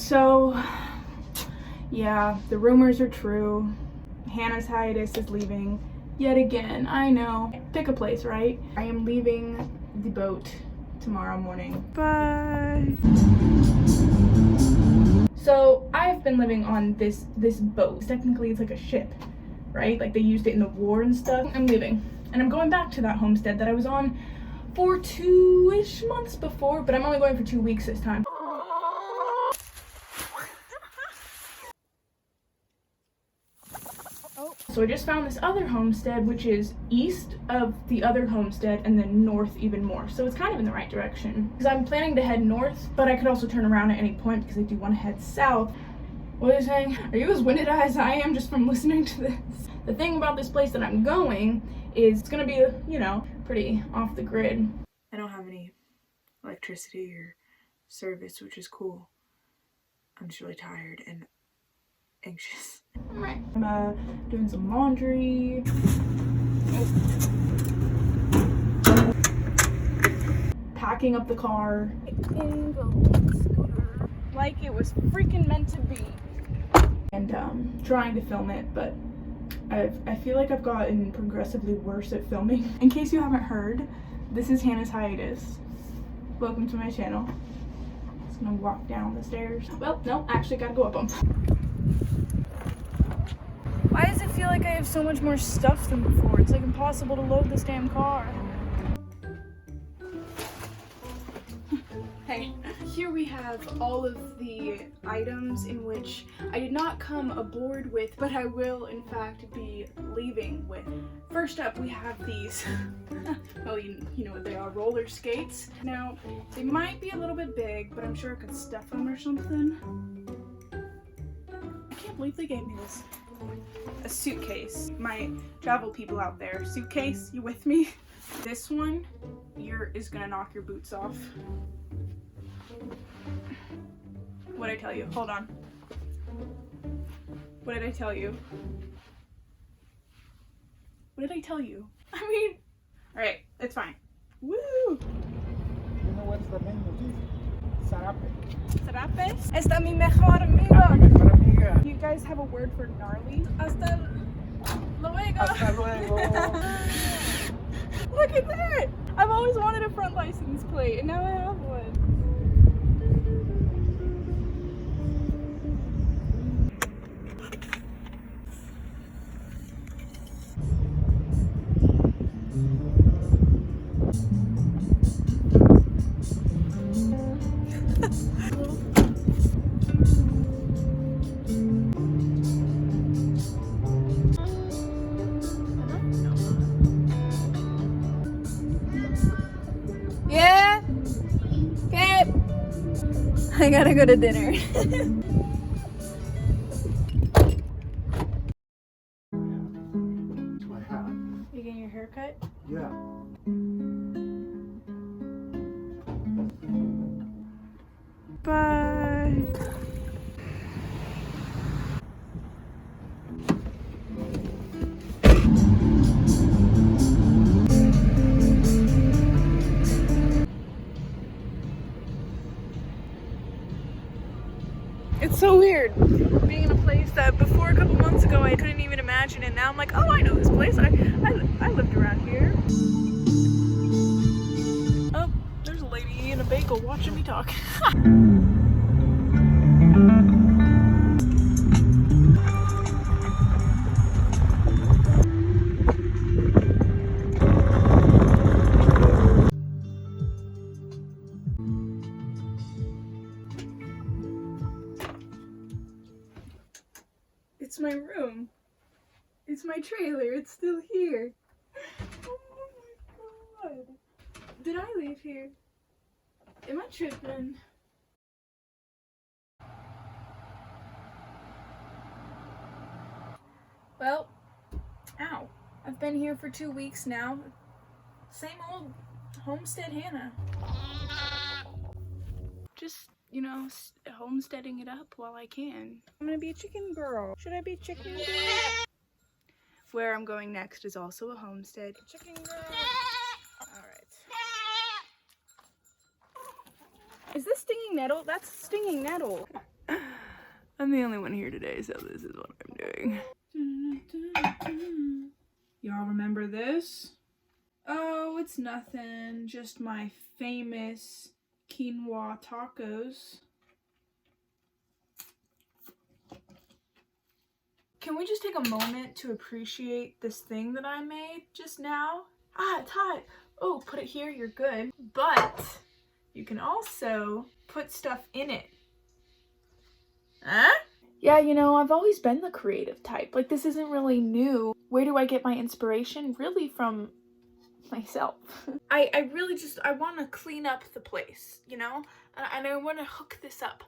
So yeah, the rumors are true. Hannah's hiatus is leaving yet again. I know. Pick a place, right? I am leaving the boat tomorrow morning. Bye. So I've been living on this boat. Technically it's like a ship, right? Like they used it in the war and stuff. I'm leaving and I'm going back to that homestead that I was on for 2-ish months before, but I'm only going for 2 weeks this time. So I just found this other homestead, which is east of the other homestead and then north even more. So it's kind of in the right direction. Because I'm planning to head north, but I could also turn around at any point because I do want to head south. What are you saying? Are you as winded as I am just from listening to this? The thing about this place that I'm going is it's going to be, you know, pretty off the grid. I don't have any electricity or service, which is cool. I'm just really tired and anxious. Alright. I'm doing some laundry. Packing up the car. Like it was freaking meant to be. And trying to film it, but I feel like I've gotten progressively worse at filming. In case you haven't heard, this is Hannah's hiatus. Welcome to my channel. Just gonna walk down the stairs. Well, no, actually gotta go up them. Why does it feel like I have so much more stuff than before? It's like impossible to load this damn car. Hey, here we have all of the items in which I did not come aboard with, but I will in fact be leaving with. First up, we have these, well, you know what they are, roller skates. Now, they might be a little bit big, but I'm sure I could stuff them or something. I can't believe they gave me this. A suitcase. My travel people out there, suitcase, you with me? This one is gonna knock your boots off. What'd I tell you? Hold on. What did I tell you? What did I tell you? I mean, alright, it's fine. Woo! You know what's the name of this? Sarape. Sarapes? Esta es mi mejor amiga. Mejor amiga. You guys have a word for gnarly? Hasta luego. Hasta luego. Look at that! I've always wanted a front license plate, and now I have one. Yeah? Okay. I gotta go to dinner. My hat. You getting your hair cut? Yeah. Bye. It's so weird being in a place that before a couple months ago I couldn't even imagine, and now I'm like, oh, I know this place. I lived around here. Oh, there's a lady in a bagel watching me talk. It's my room. It's my trailer. It's still here. Oh my god. Did I leave here? Am I tripping? Well, ow. I've been here for 2 weeks now. Same old homestead Hannah. Just, you know, homesteading it up while I can. I'm gonna be a chicken girl. Should I be chicken girl? Where I'm going next is also a homestead. Chicken girl. Alright. Is this stinging nettle? That's stinging nettle. I'm the only one here today, so this is what I'm doing. Y'all remember this? Oh, it's nothing. Just my famous quinoa tacos. Can we just take a moment to appreciate this thing that I made just now? Ah, it's hot. Oh, put it here, you're good. But you can also put stuff in it. Huh? Yeah, you know, I've always been the creative type. Like, this isn't really new. Where do I get my inspiration? Really from myself. I really just, I want to clean up the place, you know? And I want to hook this up.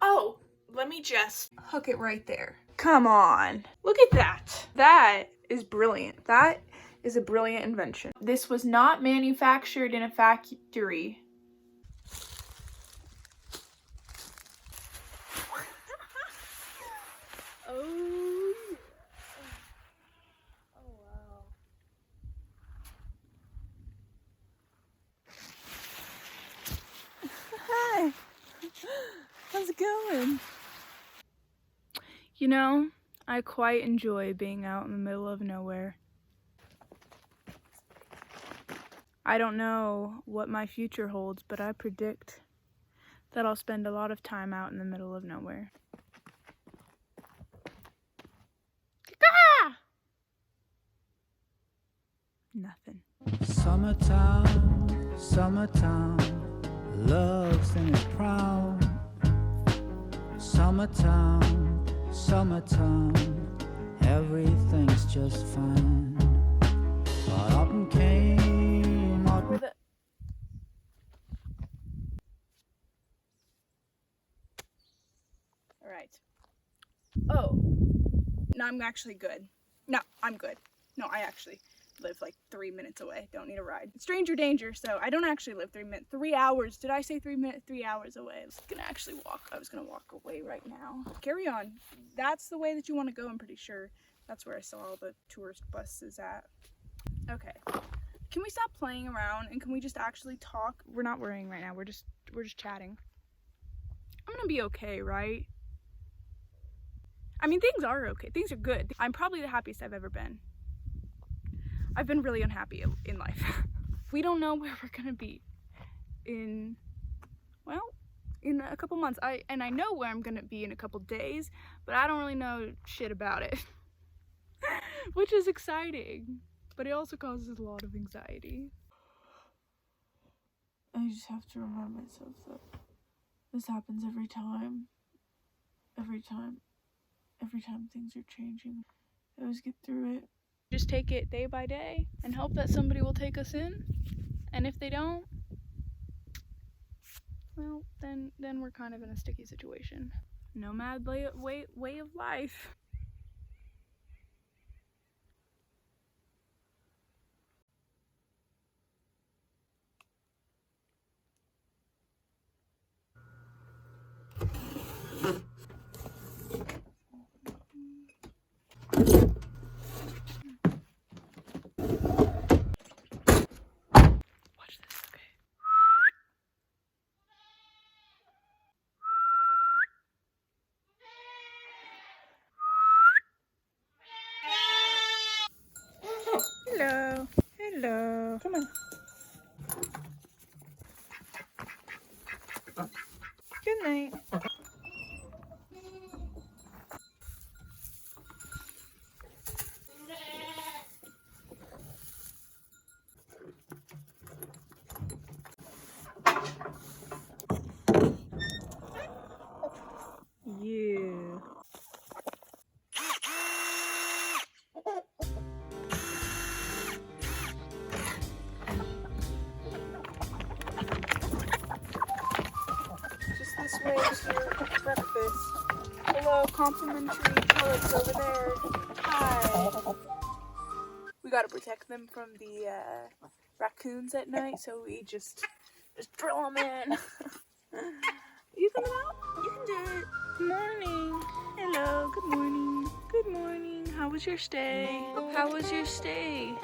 Oh, let me just hook it right there. Come on. Look at that. That is brilliant. That is a brilliant invention. This was not manufactured in a factory. Oh. Oh, wow. Hi. How's it going? You know, I quite enjoy being out in the middle of nowhere. I don't know what my future holds, but I predict that I'll spend a lot of time out in the middle of nowhere. Nothing. Summertime, summertime, love's in its prime. Summertime, summertime, everything's just fine. But autumn came, autumn... All right. Oh, no, I'm actually good. No, I'm good. No, I actually live like 3 minutes away. Don't need a ride. Stranger danger, so I don't actually live 3 minutes. 3 hours. Did I say 3 minutes? 3 hours away. I was gonna actually walk. I was gonna walk away right now. Carry on. That's the way that you want to go, I'm pretty sure. That's where I saw all the tourist buses at. Okay. Can we stop playing around and can we just actually talk? We're not worrying right now. We're just chatting. I'm gonna be okay, right? I mean, things are okay. Things are good. I'm probably the happiest I've ever been. I've been really unhappy in life. We don't know where we're gonna be in a couple months. I know where I'm gonna be in a couple days, but I don't really know shit about it. Which is exciting, but it also causes a lot of anxiety. I just have to remind myself that this happens every time. Every time things are changing. I always get through it. Just take it day by day and hope that somebody will take us in. And if they don't, well, then we're kind of in a sticky situation. Nomad way of life. Watch this, okay? Hello. Hello. Come on. Good night. Yeah. Just this way to breakfast. Hello, complimentary toilets over there. Hi. We gotta protect them from the raccoons at night, so we just drill them in. You coming out? You can do it. Good morning. Hello. Good morning. Good morning. How was your stay? How was your stay?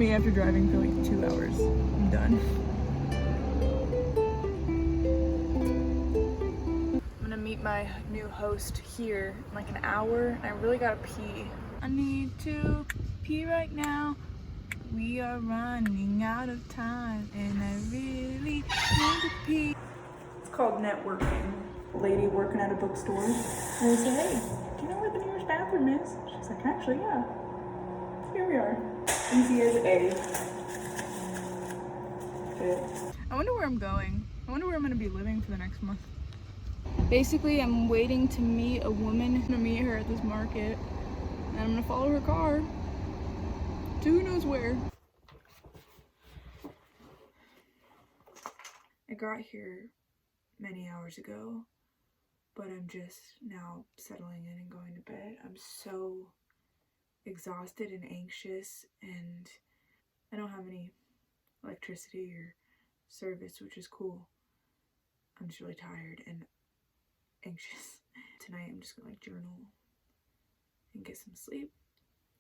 me after driving for like 2 hours. I'm done. I'm gonna meet my new host here in like an hour. I really gotta pee. I need to pee right now. We are running out of time and I really need to pee. It's called networking. Lady working at a bookstore. And I say, hey, do you know where the nearest bathroom is? She's like, actually, yeah. Here we are. Easy as A. I wonder where I'm going. I wonder where I'm gonna be living for the next month. Basically, I'm waiting to meet a woman. I'm gonna meet her at this market. And I'm gonna follow her car to who knows where. I got here many hours ago, but I'm just now settling in and going to bed. I'm so exhausted and anxious, and I don't have any electricity or service, which is cool. I'm just really tired and anxious. Tonight I'm just gonna like journal and get some sleep,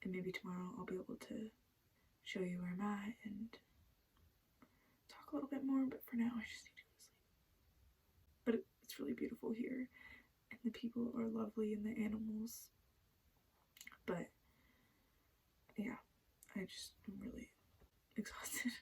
and maybe tomorrow I'll be able to show you where I'm at and talk a little bit more, but for now I just need to go to sleep. But it's really beautiful here, and the people are lovely and the animals, but yeah, I'm really exhausted.